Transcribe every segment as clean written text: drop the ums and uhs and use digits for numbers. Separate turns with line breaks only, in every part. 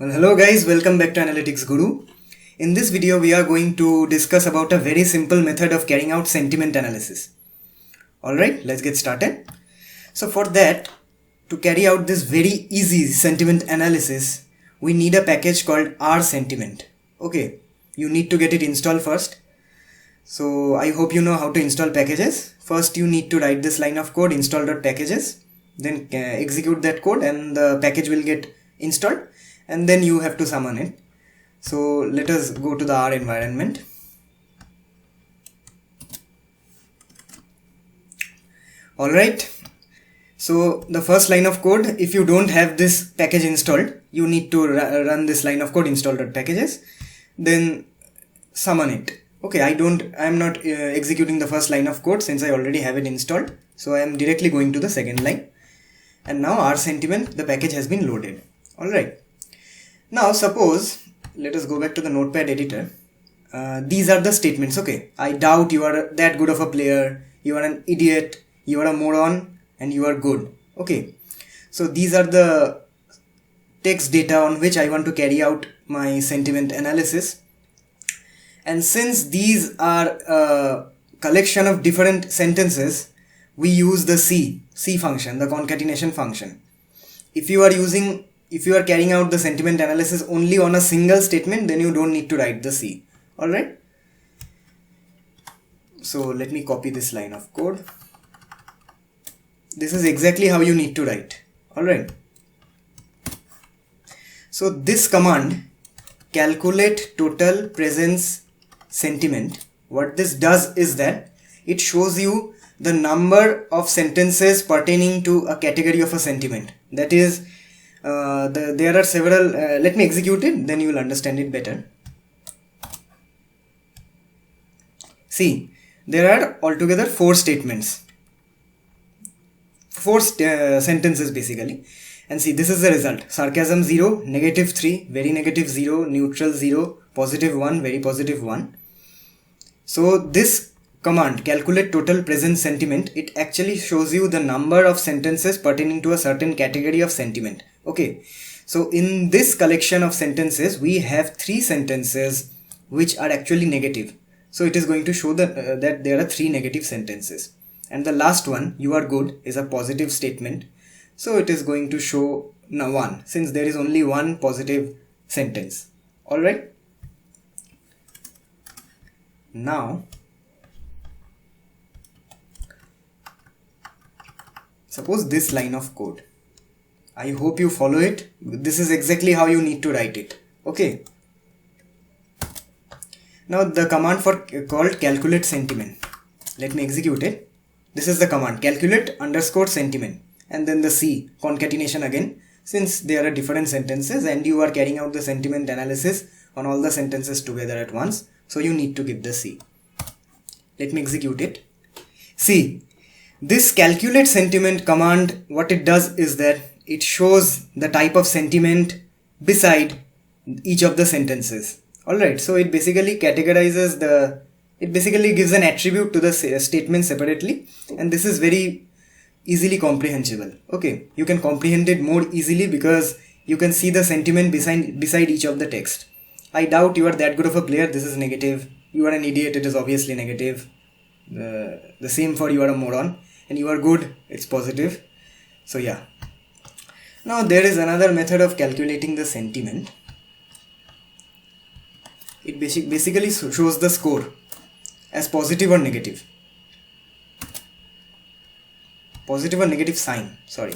Well, hello guys, welcome back to Analytics Guru. In this video, we are going to discuss about a very simple method of carrying out sentiment analysis. Alright, let's get started. So for that, to carry out this very easy sentiment analysis, we need a package called rsentiment. Okay, you need to get it installed first. So I hope you know how to install packages. First, you need to write this line of code, install.packages. Then execute that code and the package will get installed. And then you have to summon it. So let us go to the R environment. Alright, so the first line of code, if you don't have this package installed, you need to run this line of code, install.packages, then summon it. Okay, I am not executing the first line of code since I already have it installed. So I am directly going to the second line. And now rsentiment, the package has been loaded. Alright. Now suppose, let us go back to the notepad editor. These are the statements. Okay, I doubt you are that good of a player, you are an idiot, you are a moron, and you are good. Okay, so these are the text data on which I want to carry out my sentiment analysis. And since these are a collection of different sentences, we use the C function, the concatenation function. If you are carrying out the sentiment analysis only on a single statement, then you don't need to write the C. Alright. So let me copy this line of code. This is exactly how you need to write. Alright. So this command, calculate total presence sentiment, what this does is that it shows you the number of sentences pertaining to a category of a sentiment. That is, there are several, let me execute it, then you will understand it better. See, there are altogether 4 statements, 4 sentences basically. And see, this is the result: sarcasm 0, negative 3, very negative 0, neutral 0, positive 1, very positive 1. So this command, calculate total present sentiment, it actually shows you the number of sentences pertaining to a certain category of sentiment. Okay, so in this collection of sentences, we have 3 sentences which are actually negative. So it is going to show that, that there are 3 negative sentences. And the last one, you are good, is a positive statement. So it is going to show 1, since there is only 1 positive sentence. Alright. Now, suppose this line of code. I hope you follow it. This is exactly how you need to write it. Okay. Now the command called calculate sentiment. Let me execute it. This is the command, calculate _ sentiment. And then the C, concatenation again. Since there are different sentences and you are carrying out the sentiment analysis on all the sentences together at once. So you need to give the C. Let me execute it. See, this calculate sentiment command, what it does is that it shows the type of sentiment beside each of the sentences. Alright, so it basically categorizes it basically gives an attribute to the statement separately, and this is very easily comprehensible. Okay, you can comprehend it more easily because you can see the sentiment beside each of the text. I doubt you are that good of a player, this is negative. You are an idiot, it is obviously negative. The same for you are a moron. And you are good, it's positive. So yeah. Now there is another method of calculating the sentiment. It basically shows the score as positive or negative. Positive or negative sign, sorry.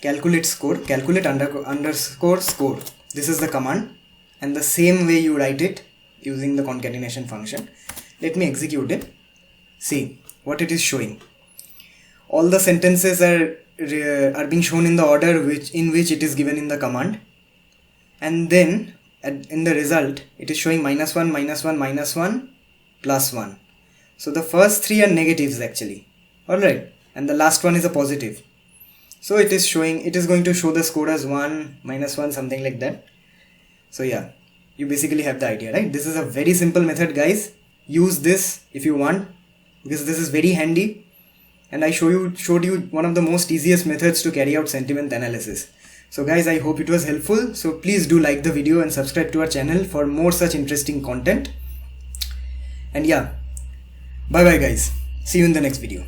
Calculate score, calculate _ score. This is the command, and the same way you write it using the concatenation function. Let me execute it. See what it is showing. All the sentences are being shown in the order in which it is given in the command, and then in the result it is showing -1, -1, -1, +1. So the first 3 are negatives actually. Alright, and the last one is a positive. So it is going to show the score as 1, -1, something like that. So yeah, you basically have the idea, right? This is a very simple method, guys. Use this if you want, because this is very handy. And I showed you one of the most easiest methods to carry out sentiment analysis. So guys, I hope it was helpful. So please do like the video and subscribe to our channel for more such interesting content. And yeah, bye bye guys. See you in the next video.